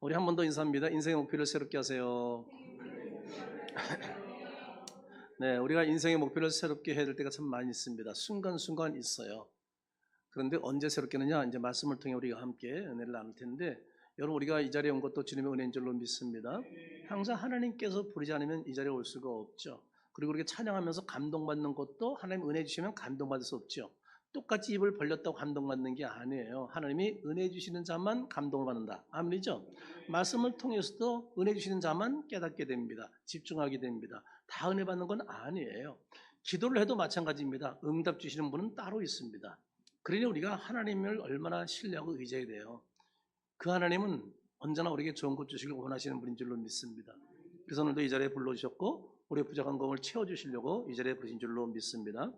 우리 한 번 더 인사합니다. 인생의 목표를 새롭게 하세요. 네, 우리가 인생의 목표를 새롭게 해야 될 때가 참 많이 있습니다. 순간순간 있어요. 그런데 언제 새롭게 하느냐? 이제 말씀을 통해 우리가 함께 은혜를 나눌 텐데, 여러분 우리가 이 자리에 온 것도 주님의 은혜인 줄로 믿습니다. 항상 하나님께서 부르지 않으면 이 자리에 올 수가 없죠. 그리고 이렇게 찬양하면서 감동받는 것도 하나님 은혜 주시면 감동받을 수 없죠. 똑같이 입을 벌렸다고 감동받는 게 아니에요. 하나님이 은혜 주시는 자만 감동을 받는다. 아멘이죠? 말씀을 통해서도 은혜 주시는 자만 깨닫게 됩니다. 집중하게 됩니다. 다 은혜 받는 건 아니에요. 기도를 해도 마찬가지입니다. 응답 주시는 분은 따로 있습니다. 그러니 우리가 하나님을 얼마나 신뢰하고 의지해야 돼요. 그 하나님은 언제나 우리에게 좋은 것 주시길 원하시는 분인 줄로 믿습니다. 그래서 오늘도 이 자리에 불러주셨고 우리의 부족한 공을 채워주시려고 이 자리에 부르신 줄로 믿습니다.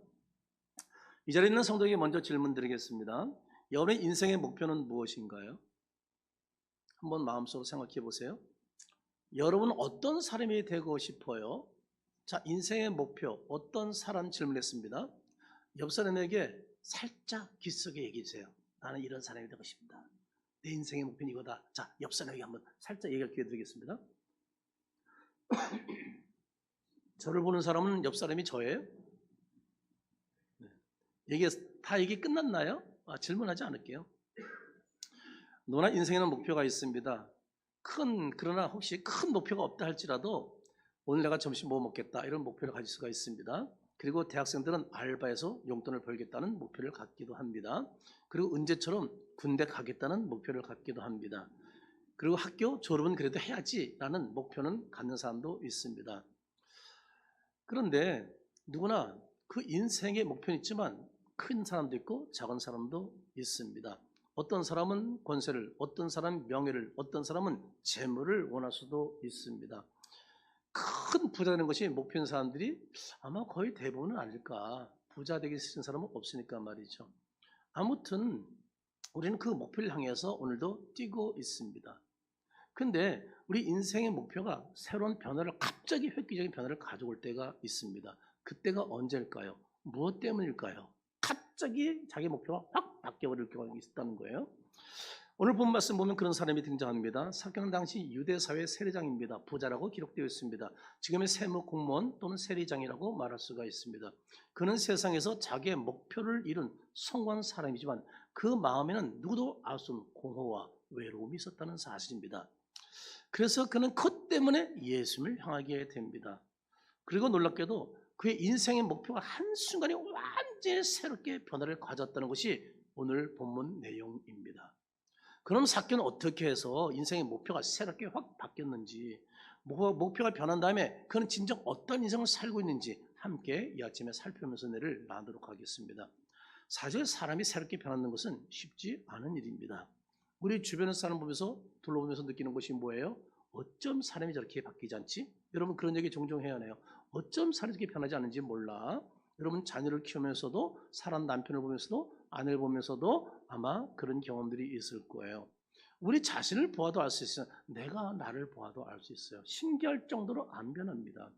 이 자리에 있는 성도에게 먼저 질문 드리겠습니다. 여러분의 인생의 목표는 무엇인가요? 한번 마음속으로 생각해 보세요. 여러분은 어떤 사람이 되고 싶어요? 자, 인생의 목표 어떤 사람 질문했습니다. 옆 사람에게 살짝 귓속에 얘기해 주세요. 나는 이런 사람이 되고 싶다. 내 인생의 목표는 이거다. 자, 옆 사람에게 한번 살짝 얘기할 기회 드리겠습니다. 저를 보는 사람은 옆 사람이 저예요? 네. 얘기 끝났나요? 질문하지 않을게요. 너나 인생에는 목표가 있습니다. 그러나 혹시 큰 목표가 없다 할지라도 오늘 내가 점심 뭐 먹겠다 이런 목표를 가질 수가 있습니다. 그리고 대학생들은 알바해서 용돈을 벌겠다는 목표를 갖기도 합니다. 그리고 은재처럼 군대 가겠다는 목표를 갖기도 합니다. 그리고 학교 졸업은 그래도 해야지라는 목표는 갖는 사람도 있습니다. 그런데 누구나 그 인생의 목표는 있지만 큰 사람도 있고 작은 사람도 있습니다. 어떤 사람은 권세를, 어떤 사람은 명예를, 어떤 사람은 재물을 원할 수도 있습니다. 큰 부자 되는 것이 목표인 사람들이 아마 거의 대부분은 아닐까. 부자 되기 싫은 사람은 없으니까 말이죠. 아무튼 우리는 그 목표를 향해서 오늘도 뛰고 있습니다. 근데 우리 인생의 목표가 새로운 변화를 갑자기 획기적인 변화를 가져올 때가 있습니다. 그때가 언제일까요? 무엇 때문일까요? 갑자기 자기 목표가 확 바뀌어버릴 경우가 있다는 거예요. 오늘 본 말씀 보면 그런 사람이 등장합니다. 사개는 당시 유대사회 세리장입니다. 부자라고 기록되어 있습니다. 지금의 세무 공무원 또는 세리장이라고 말할 수가 있습니다. 그는 세상에서 자기의 목표를 이룬 성공한 사람이지만 그 마음에는 누구도 알 수 없는 공허와 외로움이 있었다는 사실입니다. 그래서 그는 그것 때문에 예수님을 향하게 됩니다. 그리고 놀랍게도 그의 인생의 목표가 한순간에 완전히 새롭게 변화를 가졌다는 것이 오늘 본문 내용입니다. 그럼 삭개는 어떻게 해서 인생의 목표가 새롭게 확 바뀌었는지, 목표가 변한 다음에 그는 진정 어떤 인생을 살고 있는지 함께 이 아침에 살펴보면서 은혜를 나누도록 하겠습니다. 사실 사람이 새롭게 변하는 것은 쉽지 않은 일입니다. 우리 주변의 사람 보면서 둘러보면서 느끼는 것이 뭐예요? 어쩜 사람이 저렇게 바뀌지 않지? 여러분 그런 얘기 종종 해야 하네요. 어쩜 사람이 저렇게 변하지 않는지 몰라. 여러분 자녀를 키우면서도 사람 남편을 보면서도 아내를 보면서도 아마 그런 경험들이 있을 거예요. 우리 자신을 보아도 알 수 있어요. 내가 나를 보아도 알 수 있어요. 신기할 정도로 안 변합니다.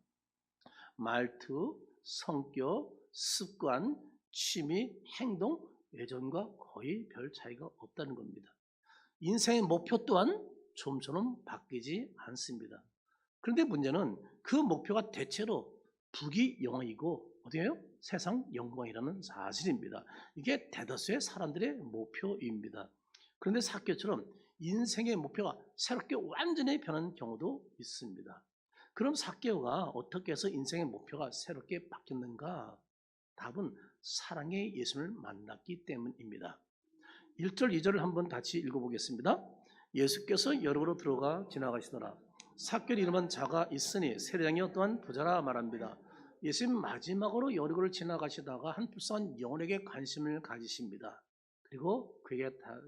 말투, 성격, 습관, 취미, 행동, 예전과 거의 별 차이가 없다는 겁니다. 인생의 목표 또한 좀처럼 바뀌지 않습니다. 그런데 문제는 그 목표가 대체로 부귀영화이고 어디예요? 세상 영광이라는 사실입니다. 이게 대다수의 사람들의 목표입니다. 그런데 삭개처럼 인생의 목표가 새롭게 완전히 변하는 경우도 있습니다. 그럼 삭개가 어떻게 해서 인생의 목표가 새롭게 바뀌었는가? 답은 사랑의 예수님을 만났기 때문입니다. 1절 2절을 한번 같이 읽어보겠습니다. 예수께서 여러분으로 들어가 지나가시더라. 삭개 이름은 자가 있으니 세리장이 또한 부자라 말합니다. 예수님 마지막으로 여리고를 지나가시다가 한 불쌍한 영혼에게 관심을 가지십니다. 그리고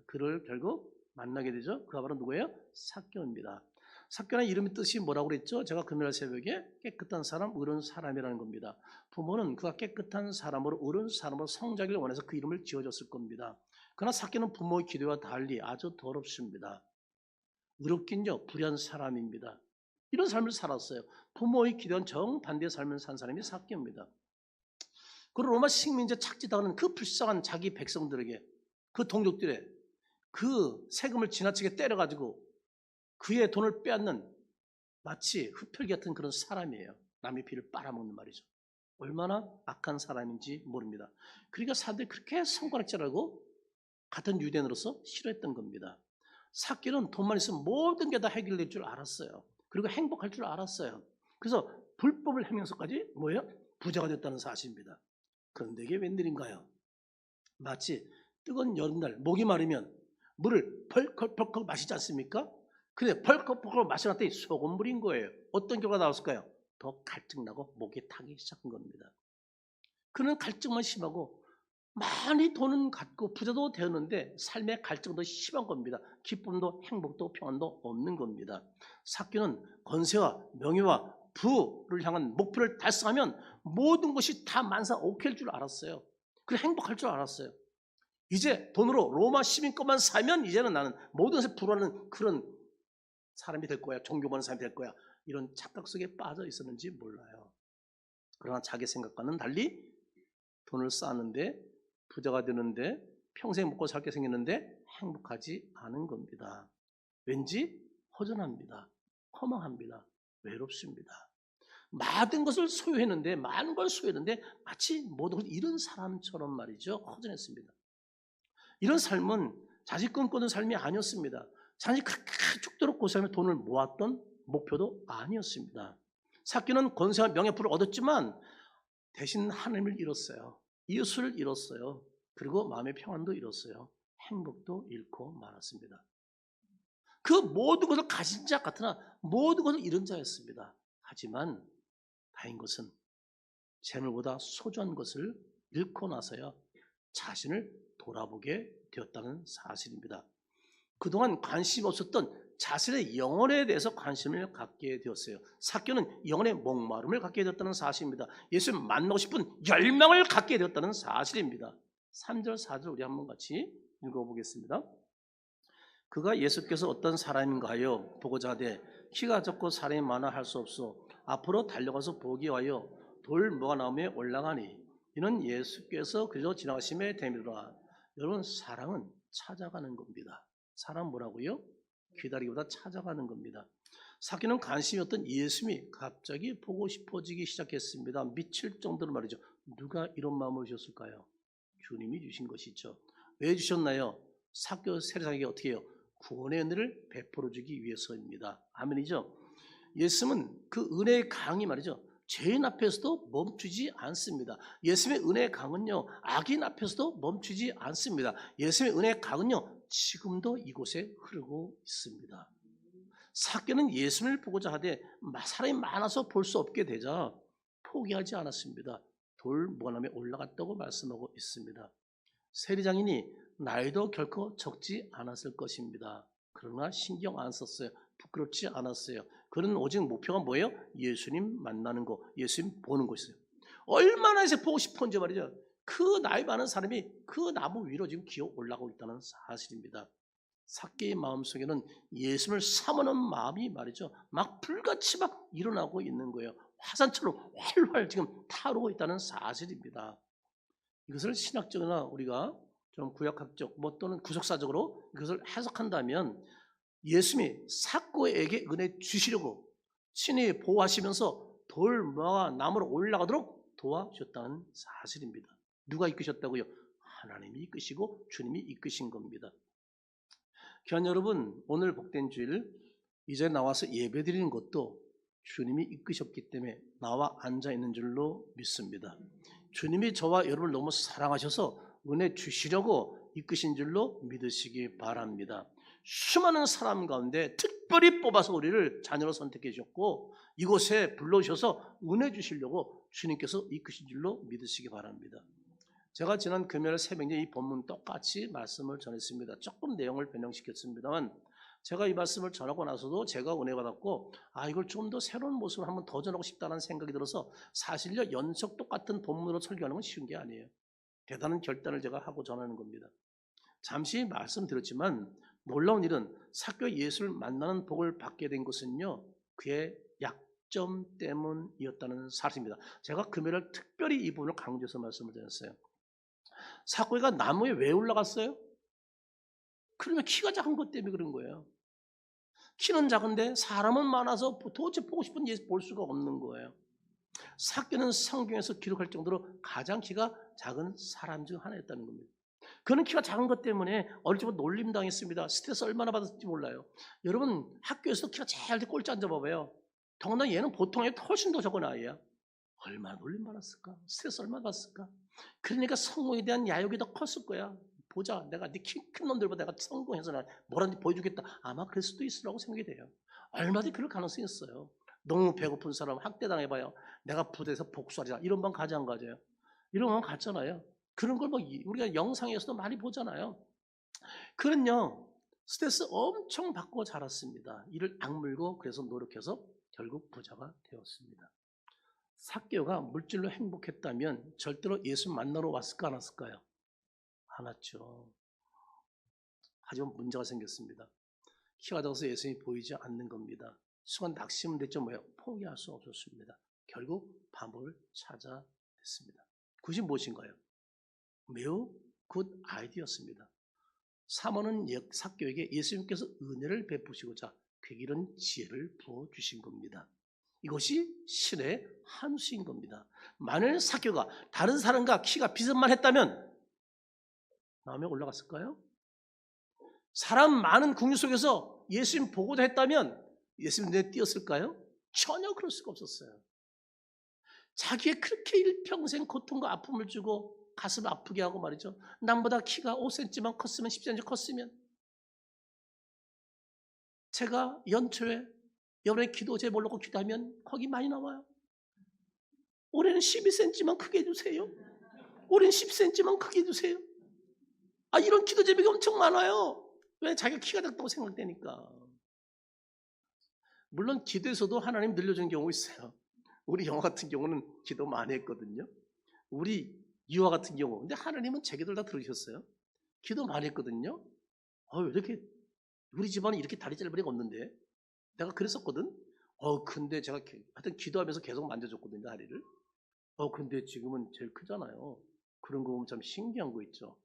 그를 결국 만나게 되죠. 그가 바로 누구예요? 삭개입니다. 삭개는 이름의 뜻이 뭐라고 그랬죠? 제가 금요일 새벽에 깨끗한 사람, 의로운 사람이라는 겁니다. 부모는 그가 깨끗한 사람으로 의로운 사람으로 성장하기를 원해서 그 이름을 지어줬을 겁니다. 그러나 삭개는 부모의 기대와 달리 아주 더럽습니다. 의롭긴요 불의한 사람입니다. 이런 삶을 살았어요. 부모의 기대와는 정반대의 삶을 산 사람이 삭개입니다. 그리고 로마 식민지에 착지당하는 그 불쌍한 자기 백성들에게 그 동족들의 그 세금을 지나치게 때려가지고 그의 돈을 빼앗는 마치 흡혈귀 같은 그런 사람이에요. 남의 피를 빨아먹는 말이죠. 얼마나 악한 사람인지 모릅니다. 그러니까 사람들이 그렇게 손가락질하고 같은 유대인으로서 싫어했던 겁니다. 삭개는 돈만 있으면 모든 게 다 해결될 줄 알았어요. 그리고 행복할 줄 알았어요. 그래서 불법을 행하면서까지 뭐예요? 부자가 됐다는 사실입니다. 그런데 이게 웬일인가요? 마치 뜨거운 여름날 목이 마르면 물을 펄컥펄컥 마시지 않습니까? 근데 펄컥펄컥 마셔놨더니 소금물인 거예요. 어떤 결과가 나왔을까요? 더 갈증나고 목이 타기 시작한 겁니다. 그는 갈증만 심하고 많이 돈은 갖고 부자도 되었는데 삶의 갈증도 심한 겁니다. 기쁨도 행복도 평안도 없는 겁니다. 삭개는 권세와 명예와 부를 향한 목표를 달성하면 모든 것이 다 만사 오케이일 줄 알았어요. 그리고 행복할 줄 알았어요. 이제 돈으로 로마 시민권만 사면 이제는 나는 모든 것에 불하는 그런 사람이 될 거야. 존경받는 사람이 될 거야. 이런 착각 속에 빠져 있었는지 몰라요. 그러나 자기 생각과는 달리 돈을 쌓는데 부자가 되는데 평생 먹고 살게 생겼는데 행복하지 않은 겁니다. 왠지 허전합니다. 허망합니다. 외롭습니다. 많은 것을 소유했는데 많은 걸 소유했는데 마치 모든 걸 잃은 사람처럼 말이죠. 허전했습니다. 이런 삶은 자식 꿈꾸는 삶이 아니었습니다. 자식 그렇게 죽도록 고생하며 돈을 모았던 목표도 아니었습니다. 삭개는 권세와 명예부를 얻었지만 대신 하나님을 잃었어요. 이웃을 잃었어요. 그리고 마음의 평안도 잃었어요. 행복도 잃고 말았습니다. 그 모든 것을 가진 자 같으나 모든 것을 잃은 자였습니다. 하지만 다행인 것은 재물보다 소중한 것을 잃고 나서야 자신을 돌아보게 되었다는 사실입니다. 그동안 관심이 없었던 자신의 영혼에 대해서 관심을 갖게 되었어요. 삭개는 영혼의 목마름을 갖게 되었다는 사실입니다. 예수를 만나고 싶은 열망을 갖게 되었다는 사실입니다. 3절 4절 우리 한번 같이 읽어보겠습니다. 그가 예수께서 어떤 사람인가요? 보고자 하되 키가 적고 사람이 많아 할 수 없어 앞으로 달려가서 보기 위하여 돌 뭐가 나오며 올라가니 이는 예수께서 그저 지나가심에 됨이로라. 여러분 사랑은 찾아가는 겁니다. 사람 뭐라고요? 기다리기보다 찾아가는 겁니다. 삭개는 관심이 없던 예수님이 갑자기 보고 싶어지기 시작했습니다. 미칠 정도로 말이죠. 누가 이런 마음을 주셨을까요? 주님이 주신 것이죠. 왜 주셨나요? 삭개 세례자에게 어떻게 해요? 구원의 은혜를 베풀어 주기 위해서입니다. 아멘이죠. 예수님은 그 은혜의 강이 말이죠. 죄인 앞에서도 멈추지 않습니다. 예수님의 은혜의 강은요, 악인 앞에서도 멈추지 않습니다. 예수님의 은혜의 강은요, 지금도 이곳에 흐르고 있습니다. 삭개는 예수님을 보고자 하되 사람이 많아서 볼 수 없게 되자 포기하지 않았습니다. 돌 무관함에 올라갔다고 말씀하고 있습니다. 세리장이니 나이도 결코 적지 않았을 것입니다. 그러나 신경 안 썼어요. 부끄럽지 않았어요. 그는 오직 목표가 뭐예요? 예수님 만나는 거, 예수님 보는 것이에요. 얼마나 이제 보고 싶은지 말이죠. 그 나이 많은 사람이 그 나무 위로 지금 기어 올라가고 있다는 사실입니다. 삭개의 마음속에는 예수님을 사모하는 마음이 말이죠. 막 불같이 막 일어나고 있는 거예요. 화산처럼 활활 지금 타오르고 있다는 사실입니다. 이것을 신학적이나 우리가 좀 구약학적 또는 구속사적으로 이것을 해석한다면 예수님이 삭개에게 은혜 주시려고 친히 보호하시면서 돌과 나무로 올라가도록 도와주셨다는 사실입니다. 누가 이끄셨다고요? 하나님이 이끄시고 주님이 이끄신 겁니다. 귀한 여러분, 오늘 복된 주일 이제 나와서 예배드리는 것도 주님이 이끄셨기 때문에 나와 앉아있는 줄로 믿습니다. 주님이 저와 여러분을 너무 사랑하셔서 은혜 주시려고 이끄신 줄로 믿으시기 바랍니다. 수많은 사람 가운데 특별히 뽑아서 우리를 자녀로 선택해 주셨고 이곳에 불러주셔서 은혜 주시려고 주님께서 이끄신 줄로 믿으시기 바랍니다. 제가 지난 금요일 새벽에 이 본문 똑같이 말씀을 전했습니다. 조금 내용을 변형시켰습니다만 제가 이 말씀을 전하고 나서도 제가 은혜 받았고 이걸 좀 더 새로운 모습으로 한번 더 전하고 싶다는 생각이 들어서 사실요 연속 똑같은 본문으로 설교하는 건 쉬운 게 아니에요. 대단한 결단을 제가 하고 전하는 겁니다. 잠시 말씀드렸지만 놀라운 일은 삭개 예수를 만나는 복을 받게 된 것은요 그의 약점 때문이었다는 사실입니다. 제가 금요일 특별히 이 부분을 강조해서 말씀을 드렸어요. 삭개가 나무에 왜 올라갔어요? 그러면 키가 작은 것 때문에 그런 거예요. 키는 작은데 사람은 많아서 도대체 보고 싶은 예수 볼 수가 없는 거예요. 삭개는 성경에서 기록할 정도로 가장 키가 작은 사람 중 하나였다는 겁니다. 그는 키가 작은 것 때문에 어릴 적부터 놀림당했습니다. 스트레스 얼마나 받았을지 몰라요. 여러분 학교에서 키가 제일 꼴찌 앉아봐봐요. 더군다나 얘는 보통 애보다 훨씬 더 적은 아이야. 얼마나 놀림받았을까? 스트레스 얼마나 받았을까? 그러니까 성공에 대한 야욕이 더 컸을 거야. 보자, 내가 네 키 큰 놈들보다 내가 성공해서 나 뭐라든지 보여주겠다. 아마 그럴 수도 있으라고 생각이 돼요. 얼마든지 그럴 가능성이 있어요. 너무 배고픈 사람 학대당해봐요. 내가 부대에서 복수하리라. 이런 방 가지 안 가져요? 이런 방 갔잖아요. 그런 걸 뭐 우리가 영상에서도 많이 보잖아요. 그는요 스트레스 엄청 받고 자랐습니다. 이를 악물고 그래서 노력해서 결국 부자가 되었습니다. 삭개오가 물질로 행복했다면 절대로 예수 만나러 왔을까 안 왔을까요? 안 왔죠. 하지만 문제가 생겼습니다. 키가 작아서 예수님이 보이지 않는 겁니다. 순간 낙심은 됐죠. 뭐예요? 포기할 수 없었습니다. 결국 방법을 찾아냈습니다. 그것이 무엇인가요? 매우 굿 아이디어였습니다. 사모는 삭개오에게 예수님께서 은혜를 베푸시고자 궤기른 지혜를 부어주신 겁니다. 이것이 신의 한수인 겁니다. 만일 삭개오가 다른 사람과 키가 비슷만 했다면 마음에 올라갔을까요? 사람 많은 궁유 속에서 예수님 보고자 했다면 예수님 눈에 띄었을까요? 전혀 그럴 수가 없었어요. 자기의 그렇게 일평생 고통과 아픔을 주고 가슴을 아프게 하고 말이죠. 남보다 키가 5cm만 컸으면 10cm 컸으면 제가 연초에 여러분의 기도 제목 놓고 기도하면 거기 많이 나와요. 올해는 12cm만 크게 해주세요. 올해는 10cm만 크게 해주세요. 이런 기도 제목이 엄청 많아요. 왜? 자기가 키가 작다고 생각되니까. 물론 기도에서도 하나님 늘려주는 경우 있어요. 우리 영화 같은 경우는 기도 많이 했거든요. 우리 유아 같은 경우. 근데 하나님은 제 기도를 다 들으셨어요. 기도 많이 했거든요. 왜 이렇게 우리 집안은 이렇게 다리 짧은 애가 없는데 내가 그랬었거든. 근데 제가 하여튼 기도하면서 계속 만져줬거든요, 다리를. 근데 지금은 제일 크잖아요. 그런 거 보면 참 신기한 거 있죠.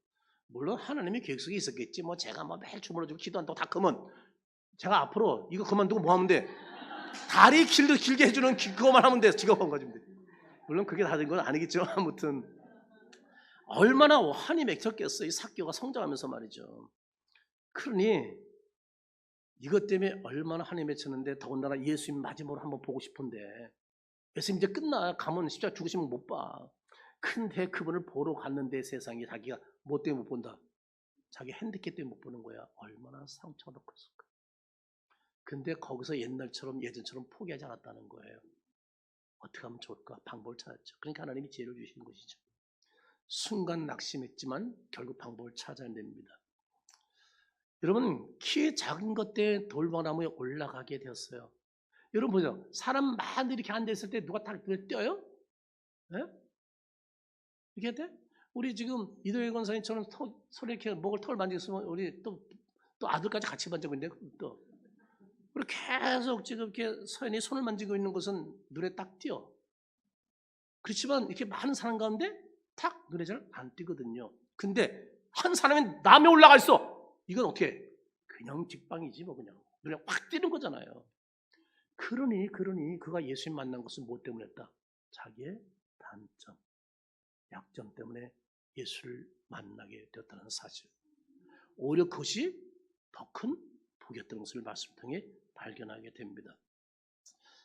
물론 하나님의 계획 속에 있었겠지. 뭐 제가 뭐 매일 주물러주고 기도한다고 다 크면 제가 앞으로 이거 그만두고 뭐 하면 돼? 다리 길게 해주는 그거만 하면 돼. 직업만 가지면 돼. 물론 그게 다 된 건 아니겠죠. 아무튼 얼마나 한이 맺혔겠어. 이 삭개오가 성장하면서 말이죠. 그러니 이것 때문에 얼마나 한이 맺혔는데 더군다나 예수님 마지막으로 한번 보고 싶은데 예수님 이제 끝나. 가면 십자가 죽으시면 못 봐. 근데 그분을 보러 갔는데 세상에 자기가 뭐 때문에 못 본다? 자기 핸디캡 때문에 못 보는 거야. 얼마나 상처가 더 컸을까. 근데 거기서 예전처럼 포기하지 않았다는 거예요. 어떻게 하면 좋을까? 방법을 찾았죠. 그러니까 하나님이 지혜를 주시는 것이죠. 순간 낙심했지만 결국 방법을 찾아야 됩니다. 여러분 키 작은 것 때문에 돌방나무에 올라가게 되었어요. 여러분 보세요. 사람 많이 이렇게 앉아있을 때 누가 딱 눈에 띄어요? 네? 이렇게 돼? 우리 지금 이도희 권사님처럼 손에 이렇게 목을 털 만지고 있으면 우리 또 아들까지 같이 만지고 있는데 또 우리 계속 지금 이렇게 서연이 손을 만지고 있는 것은 눈에 딱 띄어. 그렇지만 이렇게 많은 사람 가운데 탁 눈에 잘 안 띄거든요. 근데 한 사람이 남에 올라가 있어. 이건 어떻게? 그냥 직방이지 뭐 그냥 눈에 확 띄는 거잖아요. 그러니 그가 예수님 만난 것은 뭐 때문에 했다? 자기의 단점, 약점 때문에 예수를 만나게 되었다는 사실. 오히려 그것이 더 큰 복이었던 것을 말씀 통해 발견하게 됩니다.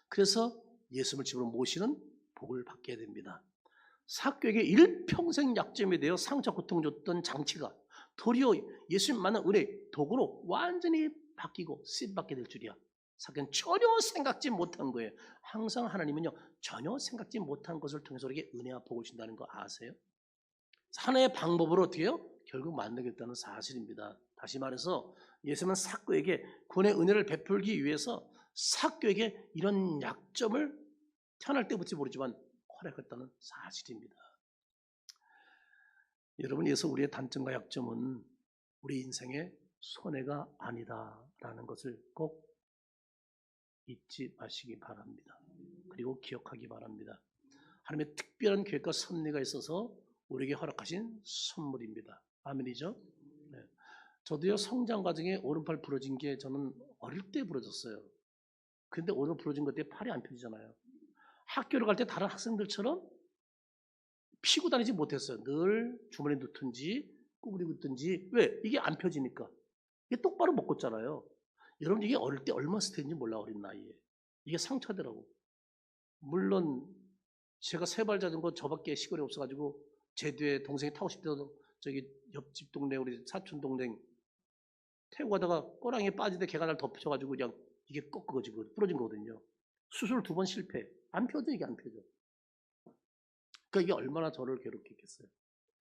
그래서 예수님을 집으로 모시는 복을 받게 됩니다. 삭개오에게 일평생 약점이 되어 상처 고통 줬던 장치가 도리어 예수님 만난 은혜 도구로 완전히 바뀌고 쓰임받게 될 줄이야. 삭개오는 전혀 생각지 못한 거예요. 항상 하나님은요 전혀 생각지 못한 것을 통해서 우리에게 은혜와 복을 준다는 거 아세요? 하나의 방법으로 어떻게 해요? 결국 만나겠다는 사실입니다. 다시 말해서 예수님은 삭개오에게 구원의 은혜를 베풀기 위해서 삭개오에게 이런 약점을 태어날 때부터 모르지만 허락했다는 사실입니다. 여러분, 그래서 우리의 단점과 약점은 우리 인생의 손해가 아니다라는 것을 꼭 잊지 마시기 바랍니다. 그리고 기억하기 바랍니다. 하나님의 특별한 계획과 섭리가 있어서 우리에게 허락하신 선물입니다. 아멘이죠? 네. 저도요, 성장 과정에 오른팔 부러진 게 저는 어릴 때 부러졌어요. 근데 오늘 부러진 것 때문에 팔이 안 펴지잖아요. 학교를 갈 때 다른 학생들처럼 피고 다니지 못했어요. 늘 주머니에 넣든지 구부리고 있든지. 왜? 이게 안 펴지니까. 이게 똑바로 못 걷잖아요. 여러분, 이게 어릴 때 얼마나 스트레스인지 몰라, 어린 나이에. 이게 상처더라고. 물론 제가 세발 자전거 저밖에 시골에 없어가지고 제 뒤에 동생이 타고 싶대도 저기 옆집 동네 우리 사촌 동생 태우고 가다가 꼬랑이에 빠지대 걔가 날 덮쳐가지고 그냥 이게 꺾어지고 부러진 거거든요. 수술 2번 실패. 안 펴져, 이게 안 펴져. 그러니까 이게 얼마나 저를 괴롭혔겠어요.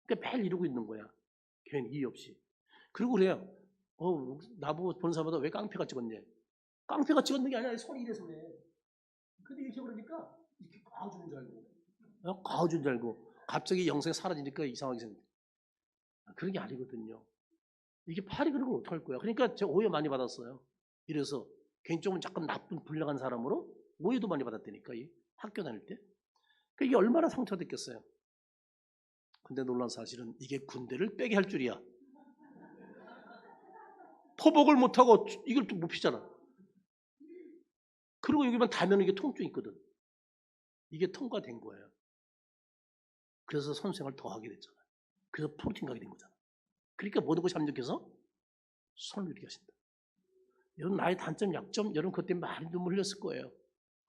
그러니까 매일 이러고 있는 거야. 괜히 이유 없이. 그리고 그래요. 나보고 보는 사람마다 왜 깡패가 찍었냐. 깡패가 찍었는 게 아니라 손이 이래서 그래. 근데 이렇게 그러니까 이렇게 가워주는 줄 알고. 가워주는 줄 알고. 갑자기 영상이 사라지니까 이상하게 생겼어. 그런 게 아니거든요. 이게 팔이 그러면 어떡할 거야. 그러니까 제가 오해 많이 받았어요. 이래서 개인적으로 약간 나쁜 불량한 사람으로 오해도 많이 받았다니까, 이 학교 다닐 때. 그러니까 이게 얼마나 상처됐겠어요. 근데 놀라운 사실은 이게 군대를 빼게 할 줄이야. 포복을 못하고 이걸 또 못 피잖아. 그리고 여기만 닿으면 이게 통증이 있거든. 이게 통과된 거예요. 그래서 선생을 더 하게 됐잖아요. 그래서 프로틴 가게 된 거잖아. 그러니까 모든 것이 합력해서 손을 이루게 하신다. 여러분, 나의 단점, 약점, 여러분 그것 때문에 많이 눈물 흘렸을 거예요.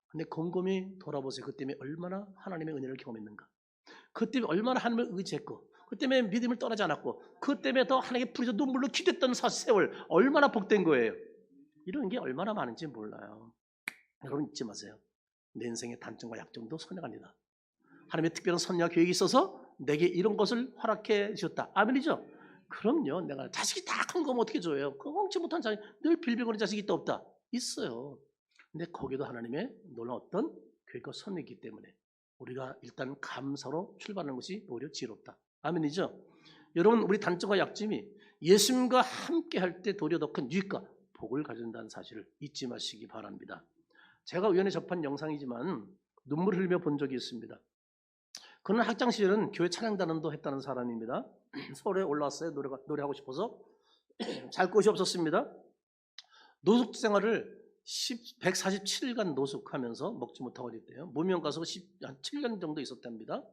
근데 곰곰이 돌아보세요. 그것 때문에 얼마나 하나님의 은혜를 경험했는가. 그것 때문에 얼마나 하나님을 의지했고, 그것 때문에 믿음을 떠나지 않았고, 그것 때문에 더 하나님께 부르짖어 눈물로 기댔던 세월 얼마나 복된 거예요. 이런 게 얼마나 많은지 몰라요. 여러분 잊지 마세요. 내 인생의 단점과 약점도 선행합니다. 하나님의 특별한 섭리와 계획이 있어서 내게 이런 것을 허락해 주셨다. 아멘이죠? 그럼요. 내가 자식이 다 큰 거면 어떻게 줘요? 그 엉치 못한 자식, 늘 빌빌거리는 자식이 있다 없다? 있어요. 근데 거기도 하나님의 놀라운 어떤 계획과 섭리가 있기 때문에 우리가 일단 감사로 출발하는 것이 오히려 지혜롭다. 아멘이죠? 여러분, 우리 단점과 약점이 예수님과 함께 할 때 도리어 더 큰 유익과 복을 가진다는 사실을 잊지 마시기 바랍니다. 제가 우연히 접한 영상이지만 눈물 흘리며 본 적이 있습니다. 그는 학창 시절은 교회 찬양단원도 했다는 사람입니다. 서울에 올라왔어요. 노래하고 싶어서. 잘 곳이 없었습니다. 노숙 생활을 147일간 노숙하면서 먹지 못하고 있대요. 무명 가수가 한 7년 정도 있었답니다.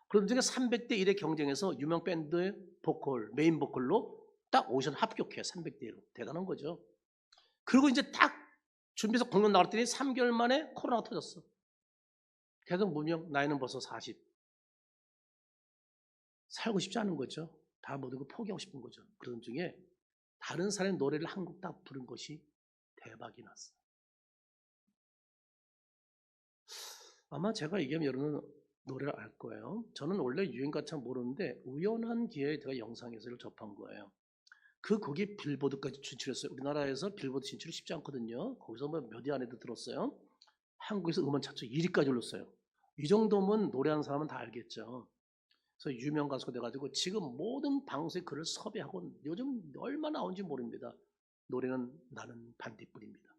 그런 중에 300대 1의 경쟁에서 유명 밴드의 메인 보컬로 딱 오디션 합격해요. 300대 1로. 대단한 거죠. 그리고 이제 딱 준비해서 공연 나갔더니 3개월 만에 코로나가 터졌어. 계속 무명, 나이는 벌써 40. 살고 싶지 않은 거죠. 다 모든 걸 포기하고 싶은 거죠. 그런 중에 다른 사람의 노래를 한 곡 딱 부른 것이 대박이 났어요. 아마 제가 얘기하면 여러분은 노래를 알 거예요. 저는 원래 유행가 참 모르는데 우연한 기회에 제가 영상에서 접한 거예요. 그 곡이 빌보드까지 진출했어요. 우리나라에서 빌보드 진출이 쉽지 않거든요. 거기서 뭐 몇 위 안에도 들었어요. 한국에서 음원 차트 1위까지 올랐어요. 이 정도면 노래하는 사람은 다 알겠죠. 그래서 유명 가수가 돼가지고 지금 모든 방송에 그를 섭외하고 요즘 얼마나 나온지 모릅니다. 노래는 나는 반딧불입니다.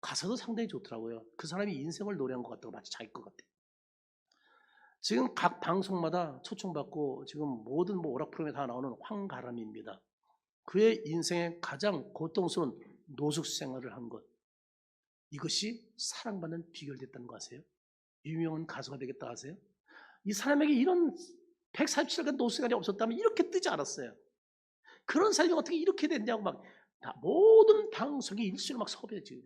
가사도 상당히 좋더라고요. 그 사람이 인생을 노래한 것 같다고 마치 자기 것 같아. 지금 각 방송마다 초청받고 지금 모든 오락 프로그램에 다 나오는 황가람입니다. 그의 인생의 가장 고통스러운 노숙 생활을 한 것. 이것이 사랑받는 비결이 됐다는 거 아세요? 유명한 가수가 되겠다 아세요? 이 사람에게 이런 147일간 노숙 생활이 없었다면 이렇게 뜨지 않았어요. 그런 사람이 어떻게 이렇게 됐냐고 막 모든 방송이 일수로 막 섭외지.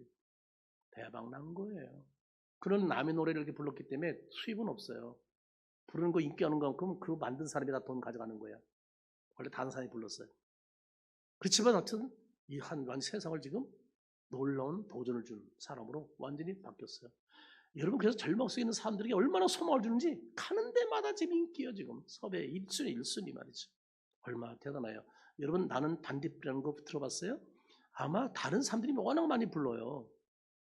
대박 난 거예요. 그런 남의 노래를 이렇게 불렀기 때문에 수입은 없어요. 부르는 거 인기 하는 만큼 그 만든 사람이 다 돈 가져가는 거야. 원래 다른 사람이 불렀어요. 그렇지만 하여튼 이 완전 세상을 지금 놀라운 도전을 준 사람으로 완전히 바뀌었어요. 여러분, 그래서 절망속에 있는 사람들에게 얼마나 소망을 주는지 가는 데마다 지금 인기예요. 지금 섭외 1순위 말이죠. 얼마나 대단해요. 여러분, 나는 반딧불이라는 거 들어봤어요? 아마 다른 사람들이 워낙 많이 불러요.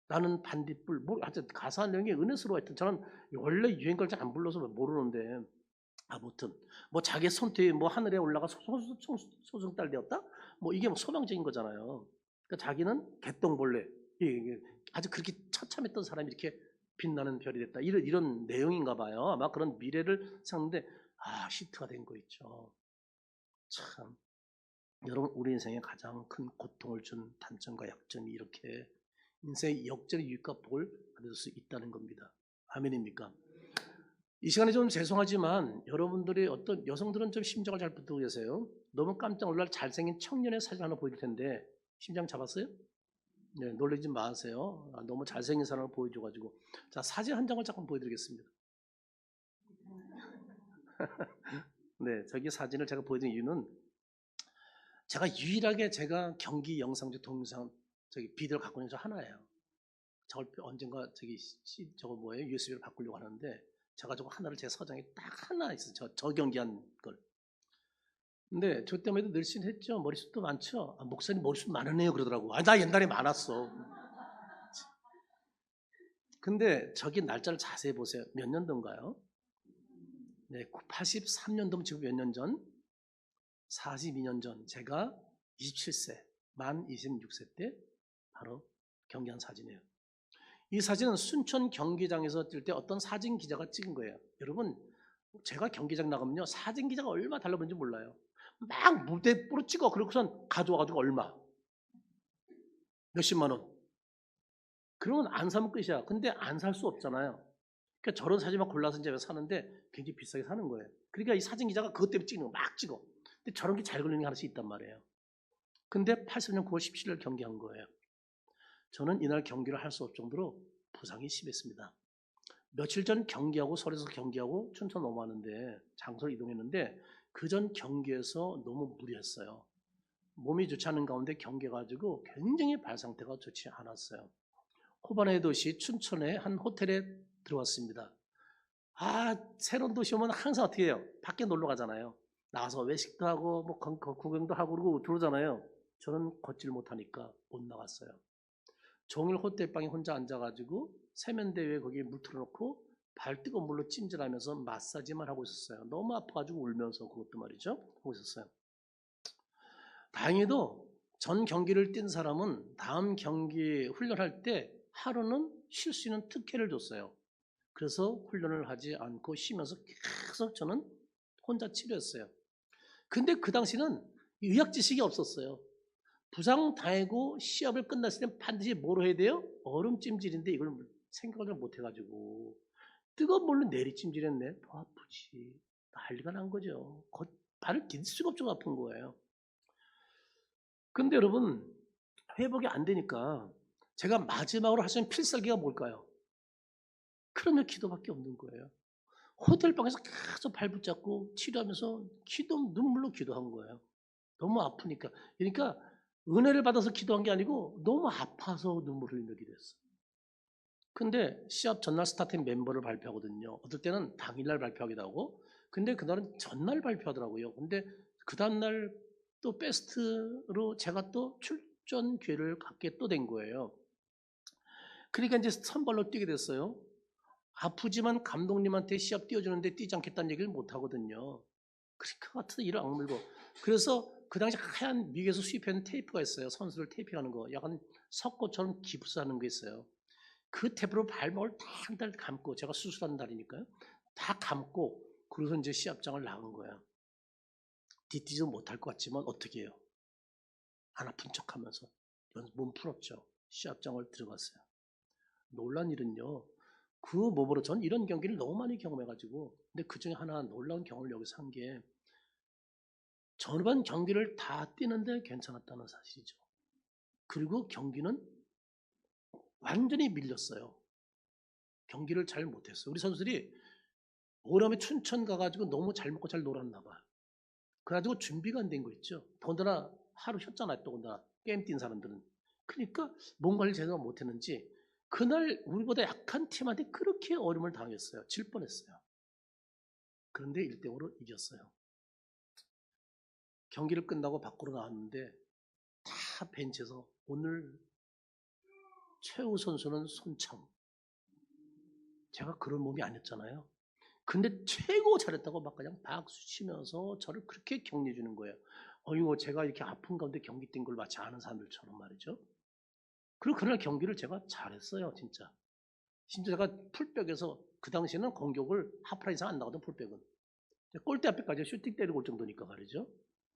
나는 반딧불, 뭐 하여튼 가사 내용이 은혜스러워. 하여튼 저는 원래 유행가를 잘 안 불러서 모르는데 아무튼 뭐 자기 손뒤 뭐 하늘에 올라가 소승달 되었다? 뭐 이게 뭐 소망적인 거잖아요. 그러니까 자기는 개똥벌레, 이게 아주 그렇게 처참했던 사람이 이렇게 빛나는 별이 됐다. 이런 내용인가 봐요. 아마 그런 미래를 생각하는데 히트가 된 거 있죠. 참 여러분, 우리 인생에 가장 큰 고통을 준 단점과 약점이 이렇게 인생의 역전의 유익과 복을 받을 수 있다는 겁니다. 아멘입니까? 이 시간에 좀 죄송하지만 여러분들이 어떤 여성들은 좀 심장을 잘 붙들고 계세요. 너무 깜짝 놀랄 잘생긴 청년의 사진 하나 보여줄 텐데 심장 잡았어요? 네, 놀라지 마세요. 너무 잘생긴 사람을 보여줘가지고. 자, 사진 한 장을 잠깐 보여드리겠습니다. 네, 저기 사진을 제가 보여드린 이유는 제가 유일하게 제가 경기 영상적 동영상 저기 비디오를 갖고 있는 저 하나예요. 저걸 언젠가 저거 뭐예요? USB로 바꾸려고 하는데 제가 저거 하나를 제 서장에 딱 하나 있어요. 저 경기한 걸. 근데 저 때문에도 늘씬했죠. 머리숱도 많죠. 목사님 머리숱 많으네요 그러더라고. 나 옛날에 많았어. 근데 저기 날짜를 자세히 보세요. 몇 년도인가요? 네, 83년도면 지금 몇 년 전? 42년 전. 제가 27세, 만 26세 때 바로 경기한 사진이에요. 이 사진은 순천 경기장에서 뛸 때 어떤 사진 기자가 찍은 거예요. 여러분, 제가 경기장 나가면요, 사진 기자가 얼마 달라붙는지 몰라요. 막 무대뽀로 찍어. 그러고선 가져와가지고 얼마? 몇십만 원. 그러면 안 사면 끝이야. 근데 안 살 수 없잖아요. 그러니까 저런 사진만 골라서 이제 사는데 굉장히 비싸게 사는 거예요. 그러니까 이 사진 기자가 그것 때문에 찍는 거 막 찍어. 근데 저런 게 잘 걸리는 게 하나씩 있단 말이에요. 근데 80년 9월 17일 경기한 거예요. 저는 이날 경기를 할 수 없을 정도로 부상이 심했습니다. 며칠 전 경기하고 서울에서 경기하고 춘천 넘어왔는데 장소를 이동했는데 그 전 경기에서 너무 무리했어요. 몸이 좋지 않은 가운데 경기해가지고 굉장히 발 상태가 좋지 않았어요. 호반의 도시 춘천의 한 호텔에 들어왔습니다. 새로운 도시 오면 항상 어떻게 해요? 밖에 놀러 가잖아요. 나가서 외식도 하고 뭐 구경도 하고 그러고 들어오잖아요. 저는 걷질 못하니까 못 나갔어요. 종일 호텔방에 혼자 앉아가지고 세면대 위에 거기에 물 틀어놓고 발 뜨거운 물로 찜질하면서 마사지만 하고 있었어요. 너무 아파가지고 울면서 그것도 말이죠. 하고 있었어요. 다행히도 전 경기를 뛴 사람은 다음 경기 훈련할 때 하루는 쉴 수 있는 특혜를 줬어요. 그래서 훈련을 하지 않고 쉬면서 계속 저는 혼자 치료했어요. 근데 그 당시는 의학 지식이 없었어요. 부상 당하고 시합을 끝났을 때 반드시 뭘 해야 돼요? 얼음 찜질인데 이걸 생각을 못 해가지고 뜨거운 물로 내리찜질했네. 더 아프지. 난리가 난 거죠. 발을 디딜 수가 없죠. 아픈 거예요. 근데 여러분 회복이 안 되니까 제가 마지막으로 할 수 있는 필살기가 뭘까요? 그러면 기도밖에 없는 거예요. 호텔방에서 계속 발 붙잡고 치료하면서 눈물로 기도한 거예요. 너무 아프니까. 그러니까 은혜를 받아서 기도한 게 아니고 너무 아파서 눈물을 흘리게 됐어요. 근데 시합 전날 스타팅 멤버를 발표하거든요. 어떨 때는 당일날 발표하기도 하고, 근데 그날은 전날 발표하더라고요. 근데 그 다음날 또 베스트로 제가 또 출전 기회를 갖게 또 된 거예요. 그러니까 이제 선발로 뛰게 됐어요. 아프지만 감독님한테 시합 뛰어주는데 뛰지 않겠다는 얘기를 못 하거든요. 그러니까 같은 이를 악물고. 그래서 그 당시 하얀 미국에서 수입한 테이프가 있어요. 선수를 테이핑하는 거. 약간 석고처럼 기부스하는 게 있어요. 그 테이프로 발목을 다 한 달 감고, 제가 수술한 날이니까요. 다 감고, 그래서 이제 시합장을 나간 거예요. 뛰지도 못할 것 같지만 어떻게 해요? 안 아픈 척 하면서 몸 풀었죠. 시합장을 들어갔어요. 놀란 일은요. 그 몸으로 전 이런 경기를 너무 많이 경험해가지고, 근데 그 중에 하나 놀라운 경험을 여기서 한 게, 전반 경기를 다 뛰는데 괜찮았다는 사실이죠. 그리고 경기는 완전히 밀렸어요. 경기를 잘 못했어요. 우리 선수들이 오람에 춘천 가가지고 너무 잘 먹고 잘 놀았나 봐요. 그래가지고 준비가 안 된 거 있죠. 더군다나 하루 쉬었잖아요. 더군다나 게임 뛴 사람들은. 그러니까 몸 관리 제대로 못했는지 그날 우리보다 약한 팀한테 그렇게 어려움을 당했어요. 질 뻔했어요. 그런데 1대0으로 이겼어요. 경기를 끝나고 밖으로 나왔는데 다 벤치에서 오늘 최우 선수는 손창. 제가 그런 몸이 아니었잖아요. 근데 최고 잘했다고 막 그냥 박수 치면서 저를 그렇게 격려해 주는 거예요. 이거 제가 이렇게 아픈 가운데 경기 뛴 걸 마치 아는 사람들처럼 말이죠. 그리고 그날 경기를 제가 잘했어요, 진짜. 심지어 제가 풀백에서 그 당시에는 공격을 하프라인 이상 안 나가던 풀백은 골대 앞에까지 슈팅 때리고 올 정도니까 말이죠.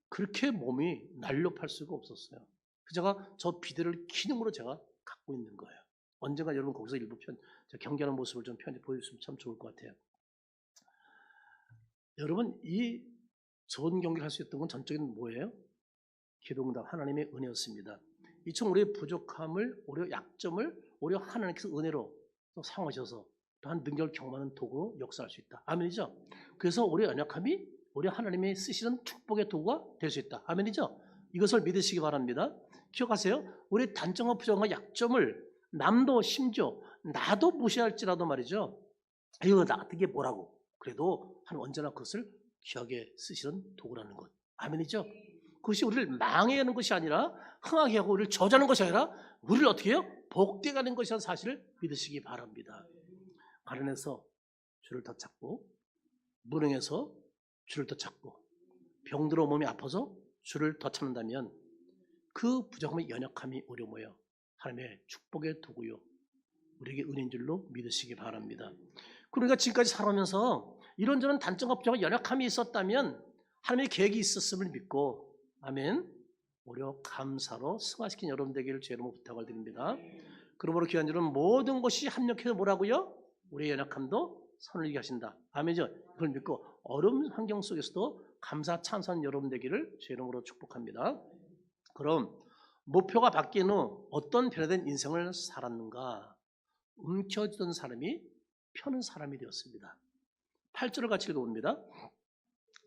그렇게 몸이 날렵할 수가 없었어요. 제가 저 비대를 기능으로 제가 갖고 있는 거예요. 언젠가 여러분 거기서 일부 제가 경계하는 모습을 좀 보여주시면 참 좋을 것 같아요. 여러분, 이 좋은 경기를 할 수 있던 건 전적인 뭐예요? 기도응답 하나님의 은혜였습니다. 이처럼 우리의 부족함을, 우리의 약점을 오히려 하나님께서 은혜로 또 사용하셔서 또한 능력을 경험하는 도구로 역사할 수 있다. 아멘이죠? 그래서 우리의 연약함이 우리 하나님이 쓰시는 축복의 도구가 될 수 있다. 아멘이죠? 이것을 믿으시기 바랍니다. 기억하세요. 우리의 단점과 부족함과 약점을 남도 심지어 나도 무시할지라도 말이죠. 이거 나 같은 게 뭐라고. 그래도 언제나 그것을 귀하게 쓰시는 도구라는 것. 아멘이죠? 그것이 우리를 망하게 하는 것이 아니라 흥하게 하고 우리를 저주하는 것이 아니라 우리를 어떻게 해요? 복되게 하는 것이라는 사실을 믿으시기 바랍니다. 가난해서 주를 더 찾고, 무능해서 주를 더 찾고, 병들어 몸이 아파서 주를 더 찾는다면 그 부족함의 연약함이 우리 모여 하나님의 축복의 도구요 우리에게 은혜인 줄로 믿으시기 바랍니다. 그러니까 지금까지 살아오면서 이런저런 단점과 부족함과 연약함이 있었다면 하나님의 계획이 있었음을 믿고, 아멘, 오히려 감사로 승화시킨 여러분 되기를 제 이름으로 부탁을 드립니다. 그러므로 귀한 줄은 모든 것이 합력해서 뭐라고요? 우리의 연약함도 선을 이기게 하신다. 아멘이죠? 그걸 믿고 어려운 환경 속에서도 감사 찬송하는 여러분 되기를 제 이름으로 축복합니다. 그럼 목표가 바뀐 후 어떤 변화된 인생을 살았는가? 움켜쥐던 사람이 펴는 사람이 되었습니다. 8절을 같이 읽어봅니다.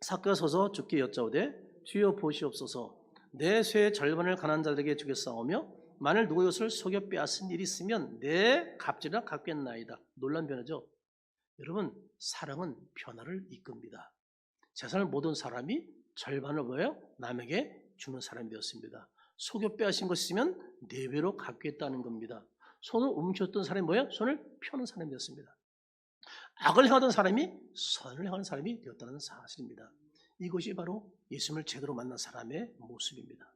삭개가 서서 주께 여짜오되 주여 보시옵소서, 내 쇠의 절반을 가난한 자들에게 주겠사오며 만일 누구 것을 속여 빼앗은 일이 있으면 내 값지나 갚겠나이다. 놀란 변화죠. 여러분, 사랑은 변화를 이끕니다. 재산을 모든 사람이 절반을 뭐예요? 남에게 주는 사람이 되었습니다. 속여 빼앗은 것이 있으면 4배로 갚겠다는 겁니다. 손을 움켜쥐던 사람이 뭐예요? 손을 펴는 사람이 되었습니다. 악을 행하던 사람이 선을 행하는 사람이 되었다는 사실입니다. 이것이 바로 예수님을 제대로 만난 사람의 모습입니다.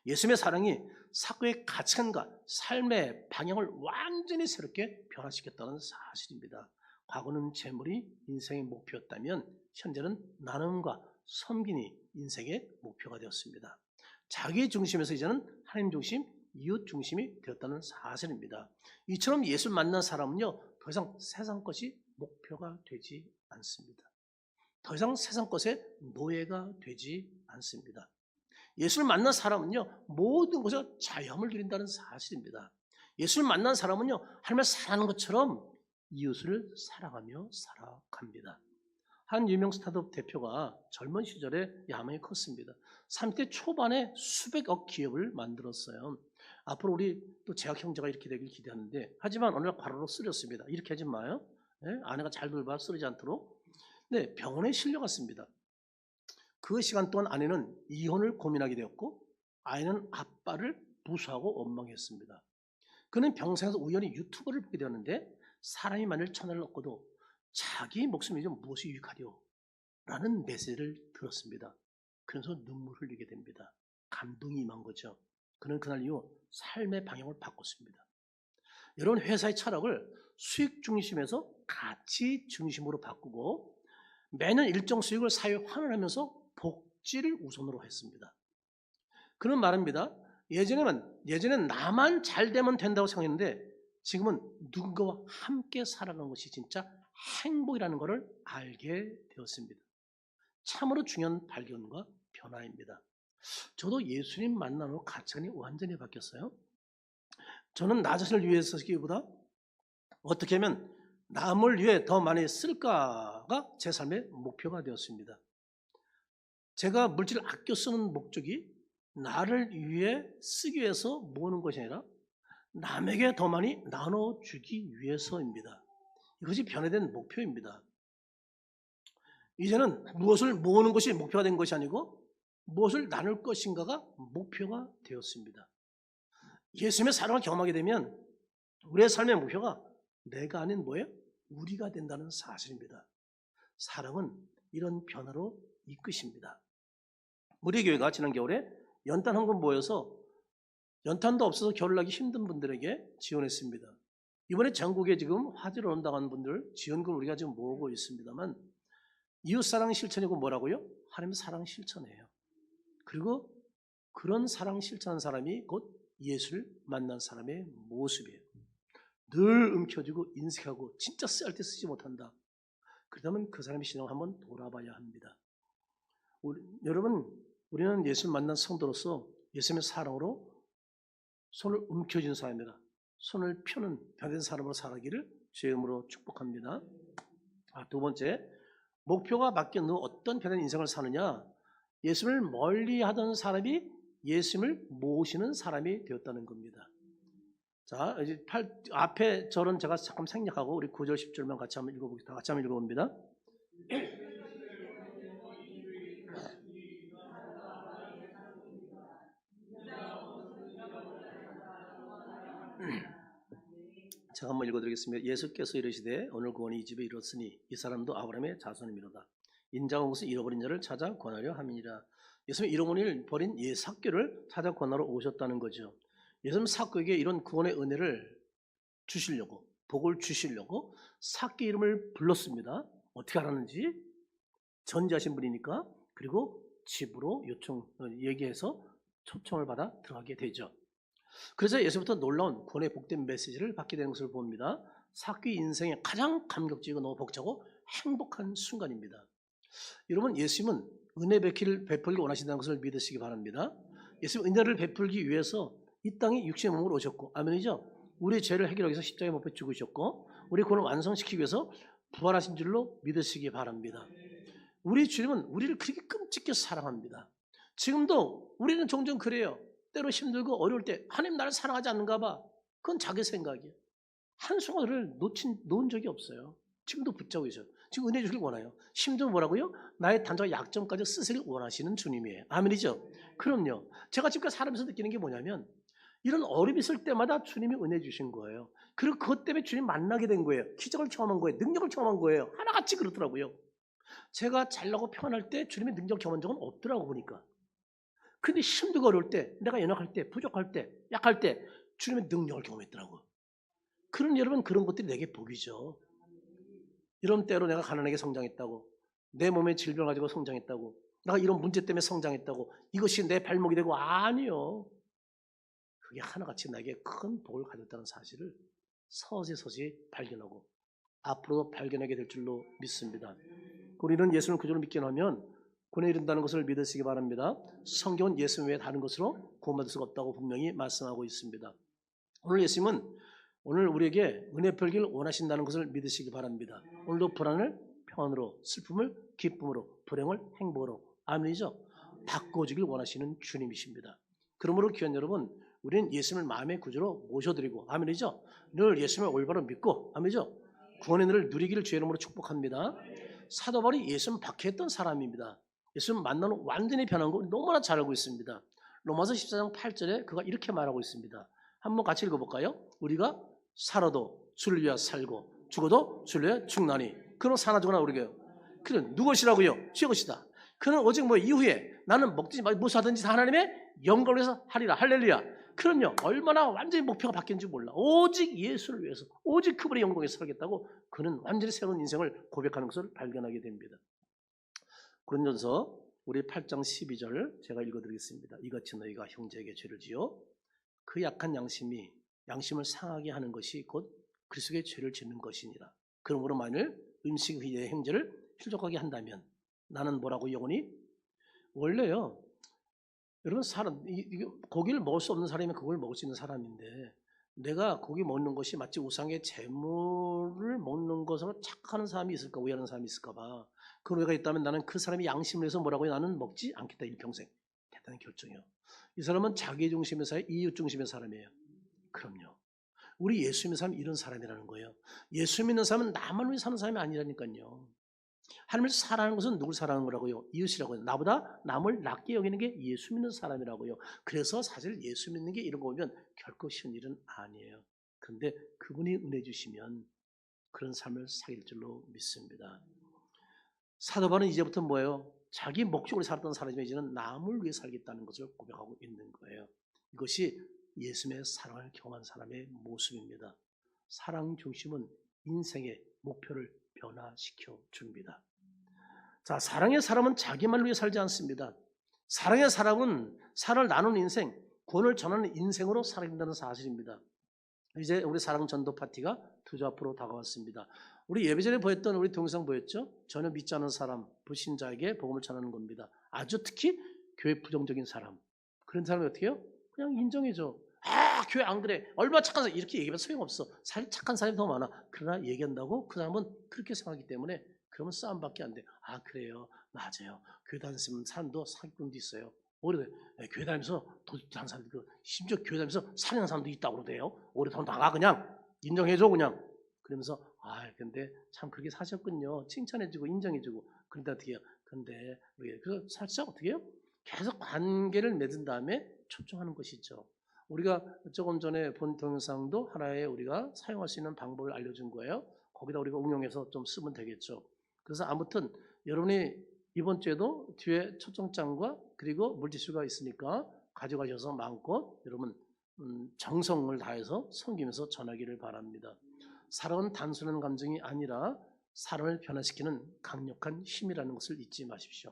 예수님의 사랑이 사고의 가치관과 삶의 방향을 완전히 새롭게 변화시켰다는 사실입니다. 과거는 재물이 인생의 목표였다면 현재는 나눔과 섬김이 인생의 목표가 되었습니다. 자기 중심에서 이제는 하나님 중심, 이웃 중심이 되었다는 사실입니다. 이처럼 예수를 만난 사람은요, 더 이상 세상 것이 목표가 되지 않습니다. 더 이상 세상 것의 노예가 되지 않습니다. 예수를 만난 사람은요, 모든 것에 자유함을 누린다는 사실입니다. 예수를 만난 사람은요, 하나님을 사랑하는 것처럼 이웃을 사랑하며 살아갑니다. 한 유명 스타트업 대표가 젊은 시절에 야망이 컸습니다. 30대 초반에 수백억 기업을 만들었어요. 앞으로 우리 또 제약 형제가 이렇게 되길 기대하는데, 하지만 어느 날 과로로 쓰렸습니다. 이렇게 하지 마요. 네? 아내가 잘 돌봐 쓰러지지 않도록. 네, 병원에 실려갔습니다. 그 시간 동안 아내는 이혼을 고민하게 되었고, 아이는 아빠를 무수하고 원망했습니다. 그는 평생에서 우연히 유튜브를 보게 되었는데, 사람이 만일 천하를 얻고도 자기 목숨이 좀 무엇이 유익하리요? 라는 메시지를 들었습니다. 그래서 눈물 흘리게 됩니다. 감동이 임한 거죠. 그는 그날 이후 삶의 방향을 바꿨습니다. 여러분, 회사의 철학을 수익 중심에서 가치 중심으로 바꾸고 매년 일정 수익을 사회에 환원하면서 복지를 우선으로 했습니다. 그는 말합니다. 예전에는 나만 잘 되면 된다고 생각했는데 지금은 누군가와 함께 살아가는 것이 진짜 행복이라는 것을 알게 되었습니다. 참으로 중요한 발견과 변화입니다. 저도 예수님 만난 후 가치관이 완전히 바뀌었어요. 저는 나 자신을 위해서 쓰기보다 어떻게 하면 남을 위해 더 많이 쓸까가 제 삶의 목표가 되었습니다. 제가 물질을 아껴 쓰는 목적이 나를 위해 쓰기 위해서 모으는 것이 아니라 남에게 더 많이 나눠주기 위해서입니다. 이것이 변화된 목표입니다. 이제는 무엇을 모으는 것이 목표가 된 것이 아니고 무엇을 나눌 것인가가 목표가 되었습니다. 예수님의 사랑을 경험하게 되면 우리의 삶의 목표가 내가 아닌 뭐예요? 우리가 된다는 사실입니다. 사랑은 이런 변화로 이끄십니다. 우리 교회가 지난 겨울에 연탄 헌금 모여서 연탄도 없어서 겨울 나기 힘든 분들에게 지원했습니다. 이번에 전국에 지금 화재로 온당한 분들 지원금 우리가 지금 모으고 있습니다만 이웃사랑 실천이고 뭐라고요? 하나님의 사랑 실천이에요. 그리고 그런 사랑 실천한 사람이 곧 예수를 만난 사람의 모습이에요. 늘 움켜쥐고 인식하고 진짜 쓸 때 쓰지 못한다. 그렇다면 그 사람의 신앙을 한번 돌아봐야 합니다. 여러분, 우리는 예수를 만난 성도로서 예수님의 사랑으로 손을 움켜쥐는 사람입니다. 손을 펴는 변된 사람으로 살아기를 주의 이름으로 축복합니다. 두 번째, 목표가 바뀐 후 어떤 변한 인생을 사느냐? 예수님을 멀리하던 사람이 예수님을 모시는 사람이 되었다는 겁니다. 자, 이제 앞에 절은 제가 잠깐 생략하고 우리 9절 10절만 같이 한번 읽어보겠습니다. 같이 한번 읽어봅니다. 제가 한번 읽어드리겠습니다. 예수께서 이르시되 오늘 구원이 이 집에 이르렀으니 이 사람도 아브라함의 자손이미로다. 인자가 무슨 잃어버린 자를 찾아 권하려 함이니라. 예수님은 잃어버린 삭개를 찾아 권하러 오셨다는 거죠. 예수님 삭개에게 이런 구원의 은혜를 주시려고, 복을 주시려고 삭개 이름을 불렀습니다. 어떻게 알았는지 전지하신 분이니까. 그리고 집으로 얘기해서 초청을 받아 들어가게 되죠. 그래서 예수부터 놀라운 구원의 복된 메시지를 받게 되는 것을 봅니다. 삭개 인생의 가장 감격적이고 너무 벅차고 행복한 순간입니다. 여러분, 예수님은 은혜 베풀기 원하신다는 것을 믿으시기 바랍니다. 예수님 은혜를 베풀기 위해서 이 땅에 육신의 몸으로 오셨고, 아멘이죠? 우리의 죄를 해결하기 위해서 십자가에 못 박혀 죽으셨고, 우리 구원을 완성시키기 위해서 부활하신 줄로 믿으시기 바랍니다. 우리 주님은 우리를 그렇게 끔찍히 사랑합니다. 지금도 우리는 종종 그래요. 때로 힘들고 어려울 때 하나님 나를 사랑하지 않는가 봐. 그건 자기 생각이에요. 한순간을 놓은 적이 없어요. 지금도 붙잡고 있어요. 지금 은혜 주길 원해요. 심지어 뭐라고요? 나의 단적과 약점까지 쓰시길 원하시는 주님이에요. 아멘이죠? 그럼요. 제가 지금까지 살아면서 느끼는 게 뭐냐면 이런 어려움이 있을 때마다 주님이 은혜 주신 거예요. 그리고 그것 때문에 주님 만나게 된 거예요. 기적을 경험한 거예요. 능력을 경험한 거예요. 하나같이 그렇더라고요. 제가 잘나고 평안할 때 주님의 능력을 경험한 적은 없더라고 보니까. 근데 힘들고 어려울 때, 내가 연약할 때, 부족할 때, 약할 때 주님의 능력을 경험했더라고. 그런 여러분 그런 것들이 내게 복이죠. 이런 때로 내가 가난하게 성장했다고, 내 몸에 질병을 가지고 성장했다고, 내가 이런 문제 때문에 성장했다고, 이것이 내 발목이 되고 아니요. 그게 하나같이 나에게 큰 복을 가졌다는 사실을 서서히 발견하고 앞으로도 발견하게 될 줄로 믿습니다. 우리는 예수를 그저로 믿기만 하면 구원에 이른다는 것을 믿으시기 바랍니다. 성경은 예수 외에 다른 것으로 구원받을 수가 없다고 분명히 말씀하고 있습니다. 오늘 예수님은 오늘 우리에게 은혜 베풀기를 원하신다는 것을 믿으시기 바랍니다. 오늘도 불안을 평안으로, 슬픔을 기쁨으로, 불행을 행복으로, 아멘이죠? 바꿔주길 원하시는 주님이십니다. 그러므로 귀한 여러분, 우리는 예수님을 마음의 구주로 모셔드리고, 아멘이죠? 늘 예수님을 올바로 믿고, 아멘이죠? 구원의 은혜를 누리기를 주의 이름으로 축복합니다. 사도 바울이 예수님 박해했던 사람입니다. 예수님 만나는 완전히 변한 거 너무나 잘 알고 있습니다. 로마서 14장 8절에 그가 이렇게 말하고 있습니다. 한번 같이 읽어볼까요? 우리가 살아도 주를 위하여 살고 죽어도 주를 위하여 죽나니 그는 사나 죽으나 모르게요. 그는 누구시라고요? 주의 것이다. 그는 오직 이후에 나는 먹든지 무엇을 하든지 다 하나님의 영광을 위해서 하리라. 할렐루야. 그럼요, 얼마나 완전히 목표가 바뀐지 몰라. 오직 예수를 위해서, 오직 그분의 영광에 살겠다고 그는 완전히 새로운 인생을 고백하는 것을 발견하게 됩니다. 고린도전서 우리 8장 12절 제가 읽어드리겠습니다. 이같이 너희가 형제에게 죄를 지어 그 약한 양심을 상하게 하는 것이 곧 그리스도의 죄를 짓는 것이니라. 그러므로 만일 음식 후에 형제를 힐족하게 한다면 나는 뭐라고 영원히? 원래요, 여러분 고기를 먹을 수 없는 사람이 그걸 먹을 수 있는 사람인데 내가 고기 먹는 것이 마치 우상의 재물을 먹는 것으로 착각하는 사람이 있을까, 오해하는 사람이 있을까 봐. 그런 오해가 있다면 나는 그 사람이 양심을 해서 뭐라고요? 나는 먹지 않겠다, 일평생. 대단한 결정이요. 이 사람은 자기 중심의 사람, 이웃 중심의 사람이에요. 그럼요. 우리 예수 믿는 사람은 이런 사람이라는 거예요. 예수 믿는 사람은 나만 위해 사는 사람이 아니라니까요. 하나님을 사랑하는 것은 누굴 사랑하는 거라고요? 이웃이라고요. 나보다 남을 낮게 여기는 게 예수 믿는 사람이라고요. 그래서 사실 예수 믿는 게 이런 거 보면 결코 쉬운 일은 아니에요. 그런데 그분이 은혜 주시면 그런 삶을 살길 줄로 믿습니다. 사도 바울은 이제부터 뭐예요? 자기 목적으로 살았던 사람이 이제는 남을 위해 살겠다는 것을 고백하고 있는 거예요. 이것이 예수님의 사랑을 경험한 사람의 모습입니다. 사랑 중심은 인생의 목표를 변화시켜 줍니다. 자, 사랑의 사람은 자기만을 위해 살지 않습니다. 사랑의 사람은 사랑을 나누는 인생, 구원을 전하는 인생으로 살아야 된다는 사실입니다. 이제 우리 사랑 전도 파티가 두 주 앞으로 다가왔습니다. 우리 예배 전에 보였던 우리 동영상 보였죠? 전혀 믿지 않는 사람, 불신자에게 복음을 전하는 겁니다. 아주 특히 교회 부정적인 사람. 그런 사람이 어떻게 해요? 그냥 인정해줘. 아, 교회 안 그래. 얼마나 착한 사람. 이렇게 얘기하면 소용없어. 착한 사람이 더 많아. 그러나 얘기한다고 그 사람은 그렇게 생각하기 때문에 그러면 싸움밖에 안 돼. 아, 그래요. 맞아요. 교회 다니는 사람도 사기꾼도 있어요. 오히려 교회 다니면서 도둑질하는 사람도 심지어 교회 다니면서 살인하는 사람도 있다고 그러대요. 오히려 더 나가 그냥. 인정해줘 그냥. 그러면서 아 근데 참 그렇게 사셨군요. 칭찬해주고 인정해주고. 그런데 어떻게 해요? 근데 그래서 살짝 어떻게 해요? 계속 관계를 맺은 다음에 초청하는 것이죠. 우리가 조금 전에 본 동영상도 하나의 우리가 사용할 수 있는 방법을 알려준 거예요. 거기다 우리가 응용해서 좀 쓰면 되겠죠. 그래서 아무튼 여러분이 이번 주에도 뒤에 초청장과 그리고 물티슈가 있으니까 가져가셔서 마음껏 여러분 정성을 다해서 섬기면서 전하기를 바랍니다. 사랑은 단순한 감정이 아니라 사람을 변화시키는 강력한 힘이라는 것을 잊지 마십시오.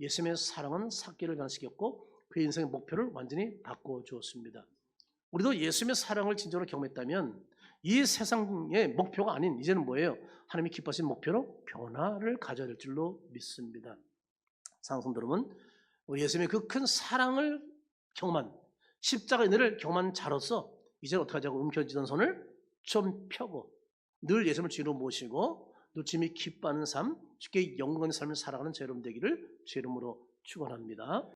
예수님의 사랑은 삭개를 변화시켰고 그의 인생의 목표를 완전히 바꿔주었습니다. 우리도 예수님의 사랑을 진정으로 경험했다면 이 세상의 목표가 아닌 이제는 뭐예요? 하나님이 기뻐하신 목표로 변화를 가져야 될 줄로 믿습니다. 사랑하는 여러분, 우리 예수님의 그 큰 사랑을 경험한 십자가의 은혜를 경험한 자로서 이제 어떻게 하자고 움켜쥐던 손을 좀 펴고 늘 예수님을 주로 모시고 늘 주님이 기뻐하는 삶, 주께 영광의 삶을 살아가는 제 여러분 되기를 제 이름으로 축원합니다.